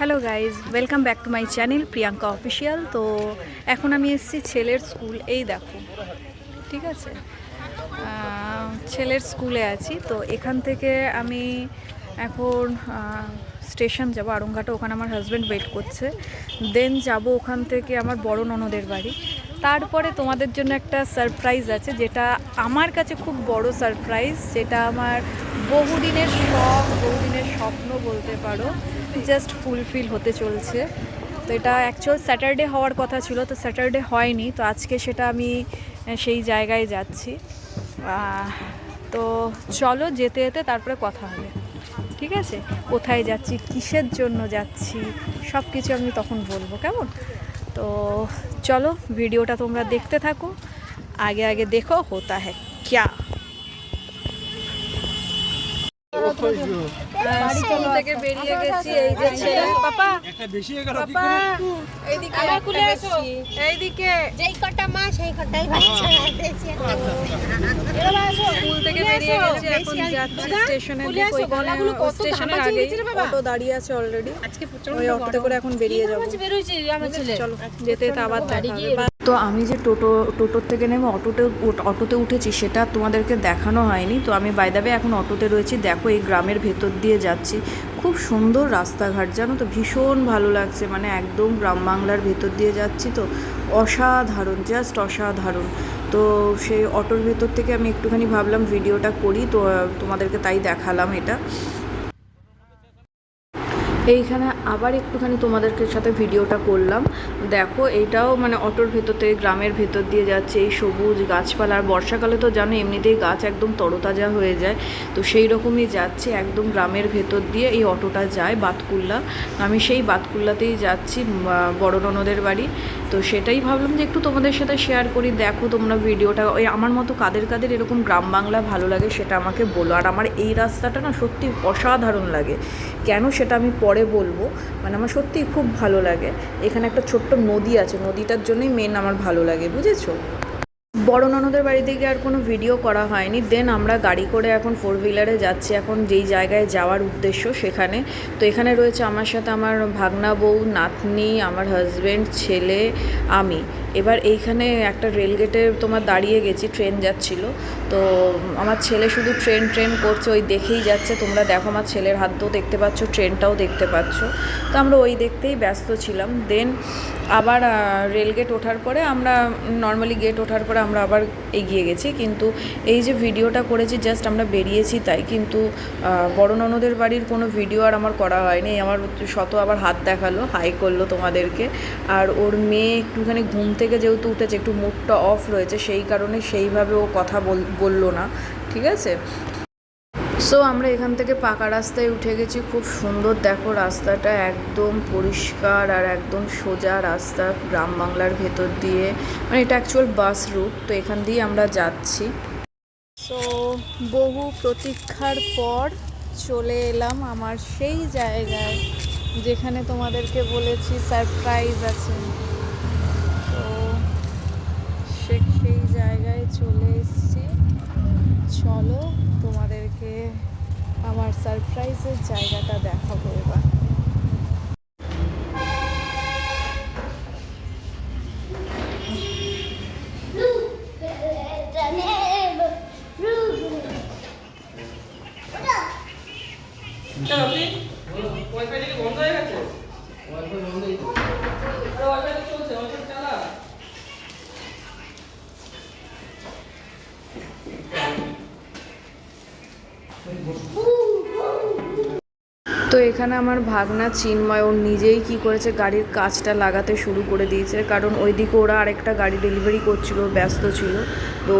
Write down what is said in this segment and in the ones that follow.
Hello guys, welcome back to my channel Priyanka official. তো এখন আমি এসেছি ছেলের স্কুল, এই দেখো, ঠিক আছে, ছেলের স্কুলে আছি। তো এখান থেকে আমি এখন স্টেশন যাব আড়ংঘাটা, ওখানে আমার হাজব্যান্ড ওয়েট করছে। দেন যাব ওখান থেকে আমার বড় ননদের বাড়ি। তারপরে তোমাদের জন্য একটা সারপ্রাইজ আছে, যেটা আমার কাছে খুব বড় সারপ্রাইজ, যেটা আমার বহুদিনের শখ, বহুদিনের স্বপ্ন বলতে পারো, জাস্ট ফুলফিল হতে চলছে। তো এটা অ্যাকচুয়াল স্যাটারডে হওয়ার কথা ছিল, তো স্যাটারডে হয়নি। তো আজকে সেটা আমি সেই জায়গায় যাচ্ছি। তো চলো, যেতে যেতে তারপরে কথা হবে, ঠিক আছে? কোথায় যাচ্ছি, কিসের জন্য যাচ্ছি, সব কিছু আমি তখন বলবো, কেমন? তো চলো, ভিডিওটা তোমরা দেখতে থাকো। আগে আগে দেখো হোতা হ্যায় ক্যা। স্কুল থেকে বেরিয়ে গেছি, এই যে ছেলে। পাপা পাপা এইদিকে, এইদিকে। যেই কটা মা সেই কটাই বাচ্চা। স্কুল থেকে বেরিয়ে গেছি, এখন যাচ্ছি স্টেশনের দিকে। ওইখানে স্টেশনের আগে অটো দাঁড়িয়ে আছে অলরেডি, ওই অটোতে করে এখন বেরিয়ে যাবো। চলো, যেতে যেতে আবার দেখা হবে। তো আমি যে টোটোর থেকে নেমে অটোতে উঠেছি, সেটা তোমাদেরকে দেখানো হয়নি। তো আমি বাই দ্য ওয়ে এখন অটোতে রয়েছি। দেখো, এই গ্রামের ভেতর দিয়ে যাচ্ছি, খুব সুন্দর রাস্তাঘাট, জানো তো, ভীষণ ভালো লাগছে। মানে একদম গ্রাম বাংলার ভেতর দিয়ে যাচ্ছি, তো অসাধারণ, জাস্ট অসাধারণ। তো সেই অটোর ভেতর থেকে আমি একটুখানি ভাবলাম ভিডিওটা করি, তো তোমাদেরকে তাই দেখালাম এটা। এইখানে আবার একটুখানি তোমাদেরকে সাথে ভিডিওটা করলাম। দেখো, এইটাও মানে অটোর ভেতর থেকে গ্রামের ভেতর দিয়ে যাচ্ছে, এই সবুজ গাছপালা। আর বর্ষাকালে তো জানো এমনিতেই গাছ একদম তরতাজা হয়ে যায়, তো সেই রকমই যাচ্ছে একদম গ্রামের ভেতর দিয়ে এই অটোটা যায় বাতকুল্লা। আমি সেই বাতকুল্লাতেই যাচ্ছি বড় ননদের বাড়ি। তো সেটাই ভাবলাম যে একটু তোমাদের সাথে শেয়ার করি। দেখো তোমরা ভিডিওটা, ওই আমার মতো কাদের কাদের এরকম গ্রাম বাংলা ভালো লাগে সেটা আমাকে বলো। আর আমার এই রাস্তাটা না সত্যি অসাধারণ লাগে, কেন সেটা আমি পরে বলবো। মানে আমার সত্যিই খুব ভালো লাগে। এখানে একটা ছোট্ট নদী আছে, নদীটার জন্যই মেন আমার ভালো লাগে, বুঝেছো? বড় ননদের বাড়ি থেকে আর কোনো ভিডিও করা হয়নি। দেন আমরা গাড়ি করে এখন 4 হুইলারে যাচ্ছি এখন যেই জায়গায় যাওয়ার উদ্দেশ্য সেখানে। তো এখানে রয়েছে আমার সাথে আমার ভাগনা বউ, নাতনি, আমার হাজব্যান্ড, ছেলে, আমি। এবার এইখানে একটা রেলগেটে তোমার দাঁড়িয়ে গেছি, ট্রেন যাচ্ছিলো। তো আমার ছেলে শুধু ট্রেন করছে, ওই দেখেই যাচ্ছে। তোমরা দেখো, আমার ছেলের হাতটাও দেখতে পাচ্ছ, ট্রেনটাও দেখতে পাচ্ছ। তো আমরা ওই দেখতেই ব্যস্ত ছিলাম। দেন আবার রেলগেট ওঠার পরে আমরা নর্মালি গেট ওঠার পরে আমরা আবার এগিয়ে গেছি। কিন্তু এই যে ভিডিওটা করেছি, জাস্ট আমরা বেরিয়েছি তাই, কিন্তু বড় ননদের বাড়ির কোনো ভিডিও আর আমার করা হয়নি। আমার শত আবার হাত দেখালো, হাই করলো তোমাদেরকে। আর ওর মেয়ে একটুখানি ঘুম থেকে যেহেতু উঠেছে, একটু মুডটা অফ রয়েছে, সেই কারণে সেইভাবে ও কথা বললো না, ঠিক আছে? সো আমরা এখান থেকে পাকা রাস্তায় উঠে গেছি, খুব সুন্দর। দেখো রাস্তাটা একদম পরিষ্কার আর একদম সোজা রাস্তা গ্রাম বাংলার ভেতর দিয়ে, মানে এটা অ্যাকচুয়াল বাস রুট। তো এখান দিয়ে আমরা যাচ্ছি। সো বহু প্রতীক্ষার পর চলে এলাম আমার সেই জায়গায় যেখানে তোমাদেরকে বলেছি সারপ্রাইজ আছে। তো সেই জায়গায় চলে এসেছি। চলো, তোমাদেরকে আমার সারপ্রাইজের জায়গাটা দেখাবো এবার। বন্ধ হয়ে গেছে, চলছে, চালা। তো এখানে আমার ভাগনা চিন্ময়, ওর নিজেই কি করেছে, গাড়ির কাঁচটা লাগাতে শুরু করে দিয়েছে। কারণ ওইদিকে ওরা আরেকটা গাড়ি ডেলিভারি করছিল, ব্যস্ত ছিল। তো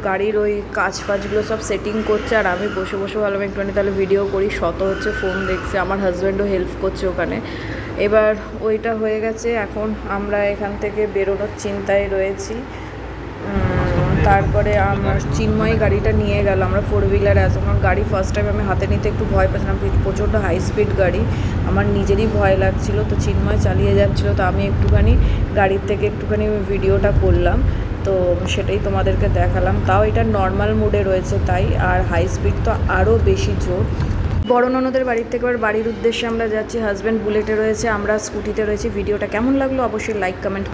গাড়ির ওই কাঁচ ফাঁচগুলো সব সেটিং করছে, আর আমি বসে বসে ভাবলাম একটুখানি তাহলে ভিডিও করি। শত হচ্ছে ফোন দেখছে, আমার হাজব্যান্ডও হেল্প করছে ওখানে। এবার ওইটা হয়ে গেছে, এখন আমরা এখান থেকে বেরোনোর চিন্তায় রয়েছি। তারপরে আমার চিন্ময় গাড়িটা নিয়ে গেল, আমরা 4 হুইলারে আসলাম। আমার গাড়ি ফার্স্ট টাইম আমি হাতে নিতে একটু ভয় পাচ্ছিলাম, প্রচণ্ড হাই স্পিড গাড়ি, আমার নিজেরই ভয় লাগছিল। তো চিন্ময় চালিয়ে যাচ্ছিলো, তো আমি একটুখানি গাড়ির থেকে একটুখানি ভিডিওটা করলাম। তো সেটাই তোমাদেরকে দেখালাম। তাও এটা নর্মাল মোডে রয়েছে তাই, আর হাই স্পিড তো আরও বেশি জোর। বড় ননদের বাড়ির থেকে এবার বাড়ির উদ্দেশ্যে আমরা যাচ্ছি। হাজব্যান্ড বুলেটে রয়েছে, আমরা স্কুটিতে রয়েছি। ভিডিওটা কেমন লাগলো অবশ্যই লাইক কমেন্ট